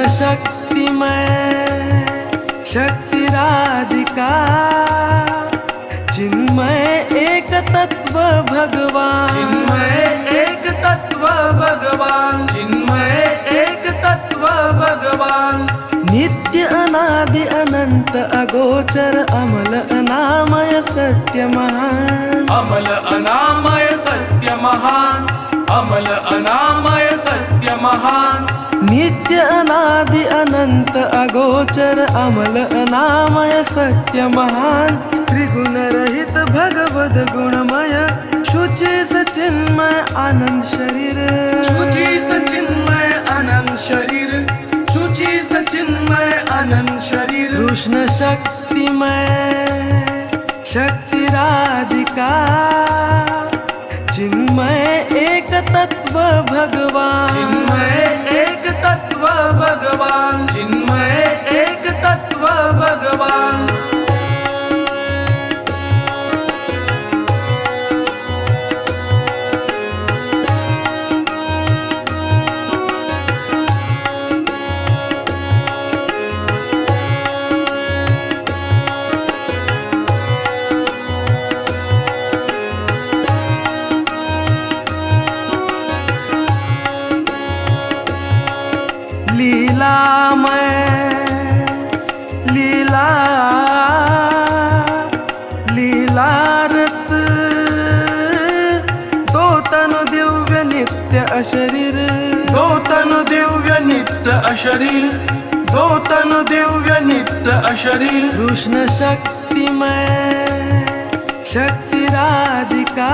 शक्तिमय शक्तिराधिका चिन्मय एक तत्व भगवान, चिन्मय एक तत्व भगवान, चिन्मय एक तत्व भगवान। नित्य अनादि अनंत अगोचर अमल अनामय सत्य महान, अमल अनामय सत्य महान, अमल अनामय सत्य महान। नित्य अनादि अनंत अगोचर अमल अनामय सत्य महान। त्रिगुण रहित भगवद गुणमय शुचि सचिन्मय आनंद शरीर, शुचि सचिन्मय आनंद शरीर, शुचि सचिन्मय आनंद शरीर। कृष्ण शक्तिमय शक्तिराधिका चिन्मय एक तत्व भगवान, चिन्मय एक तत्व भगवान, चिन्मय एक तत्व भगवान। लीलामय लीला लीलारत दो तनु दिव्य नित्य अशरीर, दो तनु दिव्य नित्य अशरीर, दो तनु दिव्य नित्य अशरीर। कृष्ण शक्तिमय शक्तिराधिका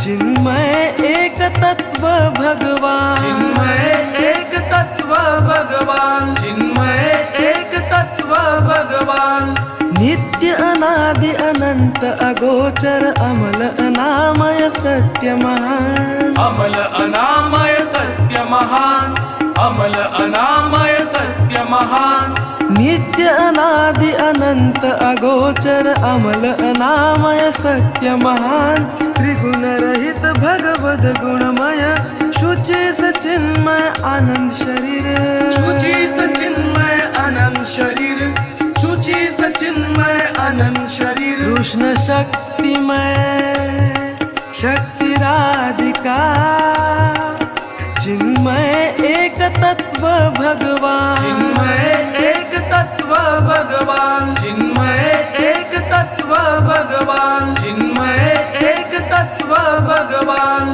चिन्मय एक तत्व भगवान, चिन्मय एक तत्व भगवान, चिन्मय एक तत्व भगवान। नित्य अनादि अनंत अगोचर अमल अनामय सत्य महान, अमल अनामय सत्य महान, अमल अनामय सत्य महान। नित्य अनादि अनंत अगोचर अमल अनामय सत्य महान। त्रिगुण रहित भगवद गुणमय शुचि सचिन्मय आनंद शरीर, शुचि सचिन्मय आनंद शरीर, शुचि सचिन्मय आनंद शरीर। कृष्ण शक्तिमय शक्तिराधिका चिन्मय एक तत्व भगवान, चिन्मय एक तत्व भगवान, चिन्मय एक तत्व भगवान, चिन्मय एक तत्व भगवान।